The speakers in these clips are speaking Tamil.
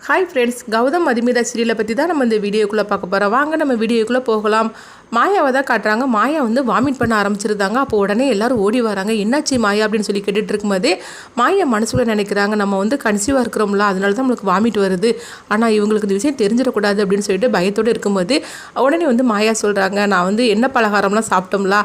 ஹாய் ஃப்ரெண்ட்ஸ், கௌதம் மதுமிதா சீரியலை பற்றி தான் நம்ம இந்த வீடியோக்குள்ளே பார்க்க போகிறோம். வாங்க நம்ம வீடியோக்குள்ளே போகலாம். மாயாவை தான் காட்டுறாங்க. மாயா வந்து வாமிட் பண்ண ஆரம்பிச்சிருந்தாங்க. அப்போ உடனே எல்லாரும் ஓடி வராங்க. என்னாச்சு மாயா அப்படின்னு சொல்லி கேட்டுட்டு இருக்கும்போதே மாயா மனசுக்குள்ள நினைக்கிறாங்க, நம்ம வந்து கன்சீவாக இருக்கிறோம்ல, அதனால தான் நம்மளுக்கு வாமிட் வருது, ஆனால் இவங்களுக்கு இந்த விஷயம் தெரிஞ்சிடக்கூடாது அப்படின்னு சொல்லிட்டு பயத்தோடு இருக்கும்போது உடனே வந்து மாயா சொல்கிறாங்க, நான் வந்து எண்ணெய் பலகாரம்லாம் சாப்பிட்டோம்ல,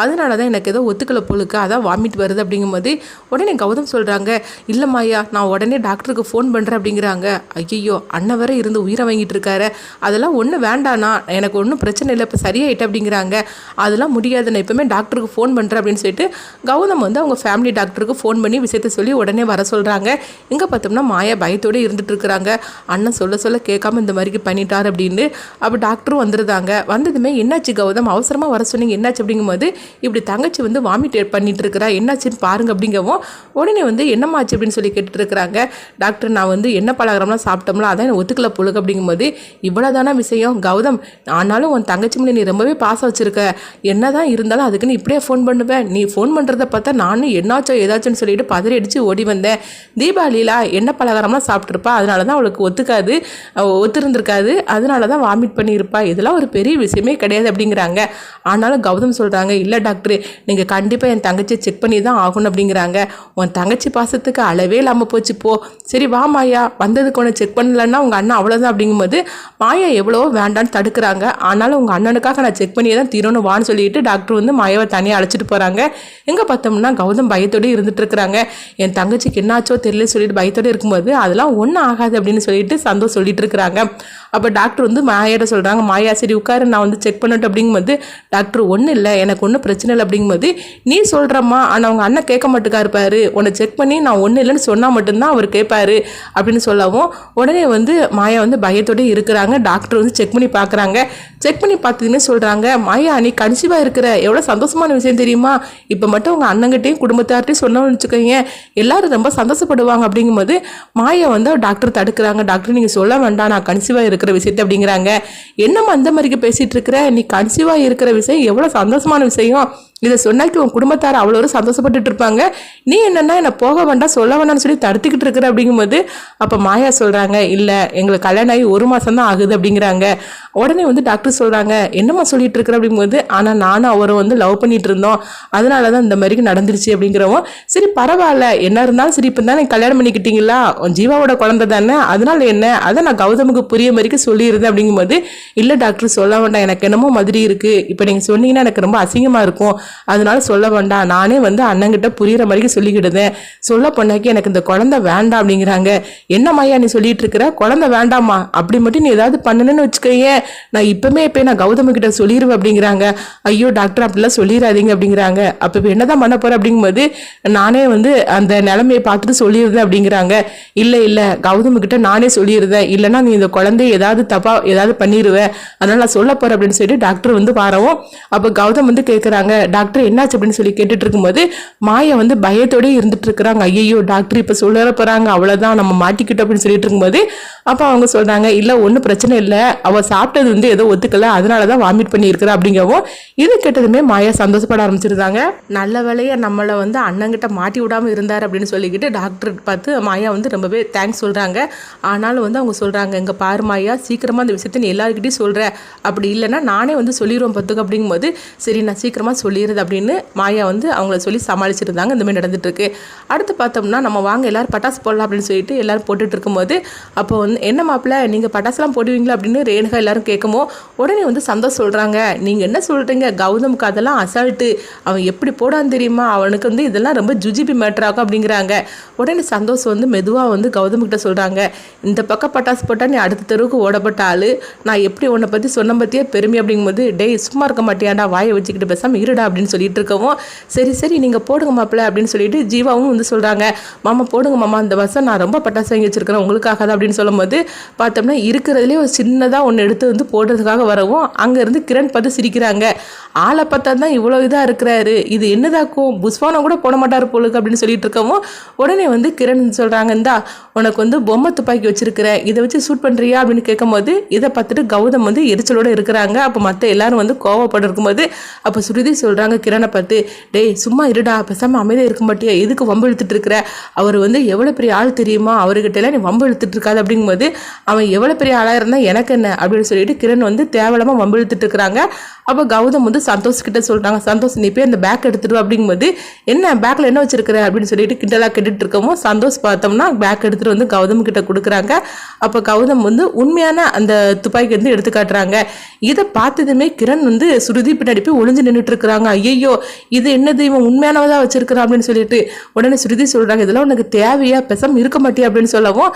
அதனால தான் எனக்கு ஏதோ ஒத்துக்கலை போலுக்கு, அதான் வாமிட் வருது அப்படிங்கும்போது உடனே கௌதம் சொல்கிறாங்க, இல்லை மாயா நான் உடனே டாக்டருக்கு ஃபோன் பண்ணுறேன் அப்படிங்கிறாங்க. ஐயோ அண்ணன் வரை இருந்து உயிரை வாங்கிட்டு இருக்காரு, அதெல்லாம் ஒன்றும் வேண்டாண்ணா, எனக்கு ஒன்றும் பிரச்சனை இல்லை, இப்போ சரியாயிட்டு அப்படிங்கிறாங்க. அதெல்லாம் முடியாது, நான் எப்பவுமே டாக்டருக்கு ஃபோன் பண்ணுறேன் அப்படின்னு சொல்லிட்டு கௌதம் வந்து அவங்க ஃபேமிலி டாக்டருக்கு ஃபோன் பண்ணி விஷயத்த சொல்லி உடனே வர சொல்கிறாங்க. இங்கே பார்த்தோம்னா மாயா பயத்தோடு இருந்துட்டு இருக்கிறாங்க. அண்ணன் சொல்ல சொல்ல கேட்காம இந்த மாதிரி பண்ணிட்டார் அப்படின்னு. அப்போ டாக்டரும் வந்துருந்தாங்க. வந்ததுமே என்னாச்சு கௌதம், அவசரமாக வர சொன்னீங்க, என்னாச்சு அப்படிங்கும்போது இப்படி தங்கச்சி வந்து வாமிட் பண்ணிட்டு இருக்கிறா, என்னாச்சுன்னு பாருங்க அப்படிங்கவும் உடனே வந்து என்னம்மாச்சு அப்படின்னு சொல்லி கேட்டுட்டு இருக்கிறாங்க. டாக்டர் நான் வந்து எண்ணெய் பலகாரம்லாம் சாப்பிட்டோம்ல, அதான் எனக்கு ஒத்துக்கல பொழுது அப்படிங்கும்போது இவ்வளோதானா விஷயம் கௌதம், ஆனாலும் உன் தங்கச்சி மேலே நீ ரொம்பவே பாசம் வச்சிருக்க, என்னதான் இருந்தாலும் அதுக்கு நீ இப்படியே ஃபோன் பண்ணுவேன், நீ ஃபோன் பண்ணுறத பார்த்தா நானும் என்னாச்சோ ஏதாச்சும்னு சொல்லிட்டு பதறி அடித்து ஓடி வந்தேன். தீபாவளியில் எண்ணெய் பலகாரம்லாம் சாப்பிட்ருப்பா, அதனால தான் அவளுக்கு ஒத்துருந்துருக்காது, அதனால தான் வாமிட் பண்ணியிருப்பா, இதெல்லாம் ஒரு பெரிய விஷயமே கிடையாது அப்படிங்கிறாங்க. ஆனாலும் கௌதம் சொல்கிறாங்க, இல்லை டாக்டர் நீங்கள் கண்டிப்பாக என் தங்கச்சியை செக் பண்ணி தான் ஆகணும் அப்படிங்கிறாங்க. உன் தங்கச்சி பாசத்துக்கு அளவே இல்லாமல் போச்சு, போ சரி வா மாயா, வந்ததுக்கு ஒன்று செக் பண்ணலன்னா உங்கள் அண்ணன் அவ்வளோதான் அப்படிங்கும்போது மாயா எவ்வளவோ வேண்டான்னு தடுக்கிறாங்க. ஆனாலும் உங்கள் அண்ணனுக்காக நான் செக் பண்ணியே தான் தீரணும் வான்னு சொல்லிட்டு டாக்டர் வந்து மாயாவை தனியாக அழைச்சிட்டு போகிறாங்க. எங்கே பார்த்தோம்னா கௌதம் பயத்தோடு இருந்துட்டு இருக்கிறாங்க. என் தங்கச்சிக்கு என்னாச்சோ தெரியல சொல்லிட்டு பயத்தோடு இருக்கும்போது அதெல்லாம் ஒன்றும் ஆகாது அப்படின்னு சொல்லிட்டு சந்தோஷம் சொல்லிட்டு இருக்கிறாங்க. அப்போ டாக்டர் வந்து மாயாட்ட சொல்கிறாங்க, மாயா சரி உட்காரு நான் வந்து செக் பண்ணட்டும் அப்படிங்கும்போது டாக்டர் ஒன்றும் இல்லை, எனக்கு ஒன்றும் பிரச்சனை இல்லை அப்படிங்கும்போது நீ சொல்கிறம்மா, ஆனால் அவங்க அண்ணன் கேட்க மாட்டுக்கா இருப்பாரு, உன்னை செக் பண்ணி நான் ஒன்றும் இல்லைன்னு சொன்னால் மட்டும்தான் அவர் கேட்பாரு அப்படின்னு சொல்லவும் உடனே வந்து மாயா வந்து பயத்தோடு இருக்கிறாங்க. டாக்டர் வந்து செக் பண்ணி பார்க்குறாங்க. செக் பண்ணி பார்த்ததுமே சொல்கிறாங்க, மாயா நீ கன்சீவாக இருக்கிற, எவ்வளோ சந்தோஷமான விஷயம் தெரியுமா, இப்போ மட்டும் உங்கள் அண்ணங்கிட்டையும் குடும்பத்தார்ட்டையும் சொன்னோம்னு வச்சுக்கோங்க, எல்லாரும் ரொம்ப சந்தோஷப்படுவாங்க அப்படிங்கும்போது மாயா வந்து டாக்டர் தடுக்கிறாங்க. டாக்டர் நீங்கள் சொல்ல வேண்டாம் நான் கன்சீவாக இருக்கிற விஷயத்தை அப்படிங்கிறாங்க. என்னம்மா அந்த மாதிரிக்கு பேசிகிட்டு இருக்கிற, நீ கன்சீவாக இருக்கிற விஷயம் எவ்வளோ சந்தோஷமான விஷயம், இதை சொன்னாக்கி உன் குடும்பத்தார் அவ்வளோ ஒரு சந்தோஷப்பட்டுட்டு இருப்பாங்க, நீ என்னென்னா என்னை போக வேண்டாம் சொல்ல வேண்டாம்னு சொல்லி தடுத்துக்கிட்டு இருக்கிற அப்படிங்கும்போது அப்போ மாயா சொல்கிறாங்க, இல்லை எங்களுக்கு கல்யாணம் ஆகி 1 மாதம் தான் ஆகுது அப்படிங்கிறாங்க. உடனே வந்து டாக்டர் சொல்கிறாங்க, என்னம்மா சொல்லிட்டு இருக்கிற அப்படிங்கும்போது ஆனால் நானும் அவரை வந்து லவ் பண்ணிட்டு இருந்தோம், அதனால தான் இந்த மாதிரி நடந்துருச்சு அப்படிங்கிறவும் சரி பரவாயில்ல என்ன இருந்தாலும் சரி, இப்போ தான் கல்யாணம் பண்ணிக்கிட்டீங்களா, ஜீவாவோட குழந்தை தானே, அதனால என்ன, அதை நான் கௌதமுக்கு புரிய மாதிரி சொல்லியிருந்தேன் அப்படிங்கும்போது இல்லை டாக்டர் சொல்ல வேண்டாம், எனக்கு என்னமோ மாதிரி இருக்குது, இப்போ நீங்கள் சொன்னீங்கன்னா எனக்கு ரொம்ப அசிங்கமாக இருக்கும், அதனால சொல்ல வேண்டாம், நானே வந்து அண்ணங்கிட்ட புரியுற மாதிரி சொல்லிக்கிடுதேன், சொல்ல பொண்ணாக்கி எனக்கு இந்த குழந்தை வேண்டாம் அப்படிங்கிறாங்க. என்ன மாயா நீ சொல்லிட்டு இருக்கிற, குழந்தை வேண்டாமா, அப்படி மட்டும் நீ ஏதாவது பண்ணணுன்னு வச்சுக்கோங்க, நான் இப்பவுமே நான் கௌதம கிட்ட சொல்லிடுவேன் அப்படிங்கிறாங்க. ஐயோ டாக்டர் அப்படிலாம் சொல்லிடாதீங்க அப்படிங்கிறாங்க. அப்போ என்னதான் பண்ண போற அப்படிங்கும்போது நானே வந்து அந்த நிலைமையை பார்த்துட்டு சொல்லிடுறேன் அப்படிங்கிறாங்க. இல்லை இல்லை கௌதம கிட்ட நானே சொல்லிடுறேன், இல்லைன்னா நீ இந்த குழந்தைய ஏதாவது தப்பா ஏதாவது பண்ணிடுவேன், அதனால நான் சொல்ல போறேன் அப்படின்னு சொல்லிட்டு டாக்டர் வந்து பாரவும். அப்போ கௌதம் வந்து கேட்குறாங்க, டாக்டர் என்னாச்சு அப்படின்னு சொல்லி கேட்டுட்டு இருக்கும்போது மாயா வந்து பயத்தோடய இருந்துட்டு இருக்கிறாங்க. ஐயோ டாக்டர் இப்போ சொல்ல போறாங்க, அவ்வளோதான் நம்ம மாட்டிக்கிட்டோம் அப்படின்னு சொல்லிட்டு இருக்கும்போது அப்போ அவங்க சொல்றாங்க, இல்லை ஒன்றும் பிரச்சனை இல்லை, அவ சாப்பிட்டது வந்து ஏதோ ஒத்துக்கல, அதனாலதான் வாமிட் பண்ணி இருக்கிறா அப்படிங்கவும் இது கேட்டதுமே மாயா சந்தோஷப்பட ஆரம்பிச்சிருந்தாங்க. நல்ல வேலையை நம்மளை வந்து அண்ணங்கிட்ட மாட்டி விடாம இருந்தார் அப்படின்னு சொல்லிக்கிட்டு டாக்டர் பார்த்து மாயா வந்து ரொம்பவே தேங்க்ஸ் சொல்றாங்க. ஆனாலும் வந்து அவங்க சொல்றாங்க, இங்க பாரு மாயா, சீக்கிரமா அந்த விஷயத்தை நீ எல்லாருக்கிட்டையும் சொல்ற, அப்படி இல்லைன்னா நானே வந்து சொல்லிடுவோம் பத்துக்கு அப்படிங்கும்போது சரி நான் சீக்கிரமா சொல்லிடுறது அப்படின்னு மாயா வந்து அவங்கள சொல்லி சமாளிச்சிருந்தாங்க. இந்த மாதிரி நடந்துட்டு இருக்கு. அடுத்து பார்த்தோம்னா நம்ம வாங்க எல்லாரும் பட்டாசு போடலாம் அப்படின்னு சொல்லிட்டு எல்லாரும் போட்டுட்டு இருக்கும்போது அப்போ வந்து என்ன மாப்பிள்ள நீங்கள் பட்டாசுலாம் போடுவீங்களா அப்படின்னு ரேணுகா எல்லாரும் கேட்குமோ உடனே வந்து சந்தோஷம் சொல்கிறாங்க, நீங்கள் என்ன சொல்கிறீங்க, கௌதமுக்கு அதெல்லாம் அசால்ட்டு, அவன் எப்படி போடான்னு தெரியுமா, அவனுக்கு வந்து இதெல்லாம் ரொம்ப ஜுஜிபி மேட்ராகும் அப்படிங்கிறாங்க. உடனே சந்தோஷம் வந்து மெதுவாக வந்து கௌதம்கிட்ட சொல்கிறாங்க, இந்த பக்கம் பட்டாசு போட்டால் நீ அடுத்த தெருவுக்கு ஓடப்பட்ட ஆள், நான் எப்படி உன்னை பற்றி சொன்ன பற்றியே பெருமை அப்படிங்கும்போது டேய் சும்மா இருக்க மாட்டியாண்டா, வாயை வச்சுக்கிட்டு பேசாமல் இருடா அப்படின்னு சொல்லிட்டு இருக்கவும் சரி சரி நீங்கள் போடுங்க மாப்பிள்ள அப்படின்னு சொல்லிட்டு ஜீவாவும் வந்து சொல்கிறாங்க, மாமா போடுங்க மாமா, இந்த வருஷம் நான் ரொம்ப பட்டாசு வாங்கி வச்சிருக்கிறேன் உங்களுக்காக தான் அப்படின்னு சொல்லும்போது பார்த்தோம்னா இருக்கிறதுலே ஒரு சின்னதாக ஒன்று எடுத்து வந்து போடுறதுக்காக வரவும் அங்கேருந்து கிரண் பார்த்து சிரிக்கிறாங்க. ஆளை பார்த்தா தான் இவ்வளோ இதாக இருக்கிறாரு, இது என்னதாக்கும் புஷ்வானம் கூட போட மாட்டார் போலுக்கு அப்படின்னு சொல்லிட்டு இருக்கவும் உடனே வந்து கிரண் சொல்கிறாங்க, இந்தா உனக்கு வந்து பொம்மை துப்பாக்கி வச்சிருக்கிற, இதை வச்சு ஷூட் பண்ணுறியா அப்படின்னு கேட்கும்போது இதை பார்த்துட்டு கௌதம் வந்து எரிச்சலோடு இருக்கிறாங்க. அப்போ மற்ற எல்லாரும் வந்து கோவப்பட்டு இருக்கும்போது அப்போ சுருதி சொல்கிறாங்க, சொல்கிறாங்க கிரணை பார்த்து, டேய் சும்மா இருடா, பேசாமல் அமைதியாக இருக்க மாட்டியா, எதுக்கு வம்பு இழுத்துட்டு இருக்கிற, அவர் வந்து எவ்வளோ பெரிய ஆள் தெரியுமா, அவர்கிட்ட எல்லாம் நீ வம்பு இழுத்துட்டு இருக்காது அப்படிங்கும்போது, அவன் எவ்வளோ பெரிய ஆளாக இருந்தால் எனக்கு என்ன அப்படின்னு சொல்லிட்டு கிரண் வந்து தேவலமாக வம்பு இழுத்துட்டு இருக்கிறாங்க. அப்போ கௌதம் வந்து சந்தோஷ் கிட்ட சொல்கிறாங்க, சந்தோஷ் நீ போய் அந்த பேக் எடுத்துட்டு அப்படிங்கும்போது, என்ன பேக்கில் என்ன வச்சிருக்கிற அப்படின்னு சொல்லிட்டு கிண்டலாக கேட்டுட்டு இருக்கவும் சந்தோஷ் பார்த்தோம்னா பேக் எடுத்துகிட்டு வந்து கௌதம் கிட்ட கொடுக்குறாங்க. அப்போ கௌதம் வந்து உண்மையான அந்த துப்பாக்கி வந்து எடுத்து காட்டுறாங்க. இதை பார்த்ததுமே கிரண் வந்து சுருதி பின்னாடி போய் ஒளிஞ்சு நின்றுட்டு இருக்கிறாங்க. ஐயோ இது என்னது, இவன் உண்மையானவதான் வச்சிருக்கிறான் அப்படின்னு சொல்லிட்டு உடனே சுருதி சொல்கிறாங்க, இதெல்லாம் உனக்கு தேவையா, பேசாம இருக்க மாட்டியா அப்படின்னு சொல்லவும்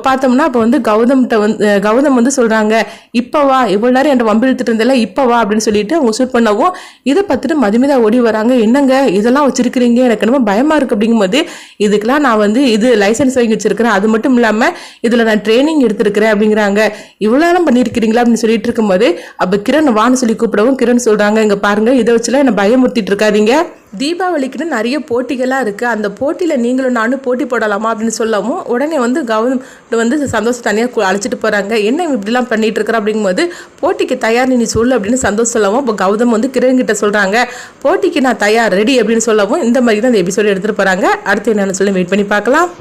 பார்த்தோம்னா அப்போ வந்து கௌதம் வந்து சொல்கிறாங்க, இப்போ வா, இவ்வளோ நேரம் என்கிட்ட வம்பு இழுத்துட்டு இருந்தல, இப்போ வா அப்படின்னு சொல்லிட்டு அவங்க ஷூட் பண்ணவும் இதை பார்த்துட்டு மதுமிதா ஓடி வராங்க. என்னங்க இதெல்லாம் வச்சிருக்கிறீங்க, எனக்கு என்னமோ பயமா இருக்கு அப்படிங்கும்போது, இதுக்கெல்லாம் நான் வந்து இது லைசன்ஸ் வாங்கி வச்சிருக்கிறேன், அது மட்டும் இல்லாமல் இதில் நான் ட்ரைனிங் எடுத்திருக்கிறேன் அப்படிங்கிறாங்க. இவ்வளோ நேரம் பண்ணியிருக்கிறீங்களா அப்படின்னு சொல்லிட்டு இருக்கும்போது அப்போ கிரண் வான்னு சொல்லி கூப்பிடவும் கிரண் சொல்கிறாங்க, இங்கே பாருங்க இதை வச்சுலாம் என்னை பயமுறுத்திட்டு இருக்காதீங்க, தீபாவளிக்குன்னு நிறைய போட்டிகளாக இருக்குது, அந்த போட்டியில் நீங்களும் நானும் போட்டி போடலாமா அப்படின்னு சொல்லவும் உடனே வந்து கௌதம் வந்து சந்தோஷம் தனியாக அழைச்சிட்டு போகிறாங்க. என்ன இப்படிலாம் பண்ணிட்டு இருக்கிற அப்படிங்கும்போது, போட்டிக்கு தயார் நீ சொல்லு அப்படின்னு சந்தோஷம் சொல்லவும் இப்போ கௌதம் வந்து கிரண் கிட்ட சொல்கிறாங்க, போட்டிக்கு நான் தயார் ரெடி அப்படின்னு சொல்லவும் இந்த மாதிரி தான் இந்த எபிசோடு எடுத்துகிட்டு போகிறாங்க. அடுத்து என்னென்னு சொல்லி வெயிட் பண்ணி பார்க்கலாம்.